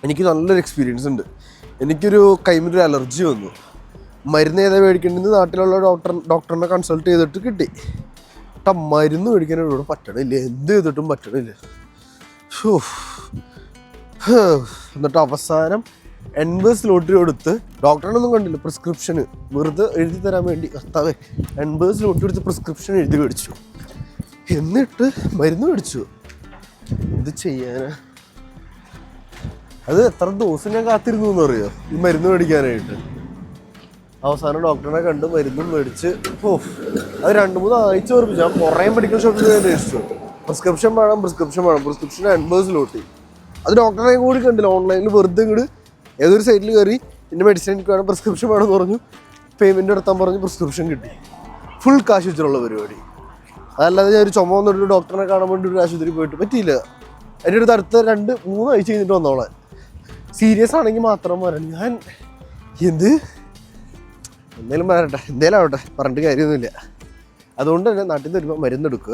എനിക്ക് നല്ലൊരു എക്സ്പീരിയൻസ് ഉണ്ട്. എനിക്കൊരു കൈമിലൊരു അലർജി വന്നു. മരുന്ന് ഏതാ മേടിക്കേണ്ടത് നാട്ടിലുള്ള ഡോക്ടറിനെ കൺസൾട്ട് ചെയ്തിട്ട് കിട്ടി. മരുന്ന് മേടിക്കാനായിട്ട് ഇവിടെ പറ്റണില്ല, എന്ത് ചെയ്തിട്ടും പറ്റണില്ല. എന്നിട്ട് അവസാനം 80 സ്ലോട്ട് കൊടുത്ത്, ഡോക്ടറിനൊന്നും കണ്ടില്ല, പ്രിസ്ക്രിപ്ഷന് വെറുതെ എഴുതി തരാൻ വേണ്ടി 80 സ്ലോട്ട് കൊടുത്ത് പ്രിസ്ക്രിപ്ഷൻ എഴുതി മേടിച്ചു. എന്നിട്ട് മരുന്ന് മേടിച്ചു. എന്ത് ചെയ്യാനാ? അത് എത്ര ദിവസം ഞാൻ കാത്തിരുന്നു എന്നറിയോ ഈ മരുന്ന് മേടിക്കാനായിട്ട്. അവസാനം ഡോക്ടറിനെ കണ്ട് മരുന്നും മേടിച്ച് അത് 2-3 ആഴ്ച ഉറപ്പിച്ചു. ഞാൻ കുറേ മെഡിക്കൽ ഷോപ്പിൽ അന്വേഷിച്ചു. പ്രിസ്ക്രിപ്ഷൻ വേണം 80 സ്ലോട്ട്. അത് ഡോക്ടറെ കൂടി കണ്ടില്ല, ഓൺലൈനിൽ വെറുതെ ഇങ്ങോട്ട് ഏതൊരു സൈറ്റിൽ കയറി എൻ്റെ മെഡിസിൻ എനിക്ക് വേണം, പ്രിസ്ക്രിപ്ഷൻ വേണമെന്ന് പറഞ്ഞു, പേയ്മെൻറ്റ് എടുത്താൻ പറഞ്ഞു, പ്രിസ്ക്രിപ്ഷൻ കിട്ടി. ഫുൾ കാശ് വെച്ചിട്ടുള്ള പരിപാടി. അതല്ലാതെ ഞാൻ ഒരു ചുമ വന്നിട്ട് ഡോക്ടറിനെ കാണാൻ വേണ്ടി ഒരു ആശുപത്രി പോയിട്ട് പറ്റിയില്ല. എൻ്റെ അടുത്ത് അടുത്ത 2-3 ആഴ്ച കഴിഞ്ഞിട്ട് വന്നോളാൻ. സീരിയസ് ആണെങ്കിൽ മാത്രം വരാൻ. ഞാൻ എന്തേലും ആവട്ടെ പറഞ്ഞിട്ട് കാര്യമൊന്നുമില്ല. അതുകൊണ്ട് തന്നെ നാട്ടിൽ നിന്ന് വരുമ്പോൾ മരുന്നെടുക്കുക.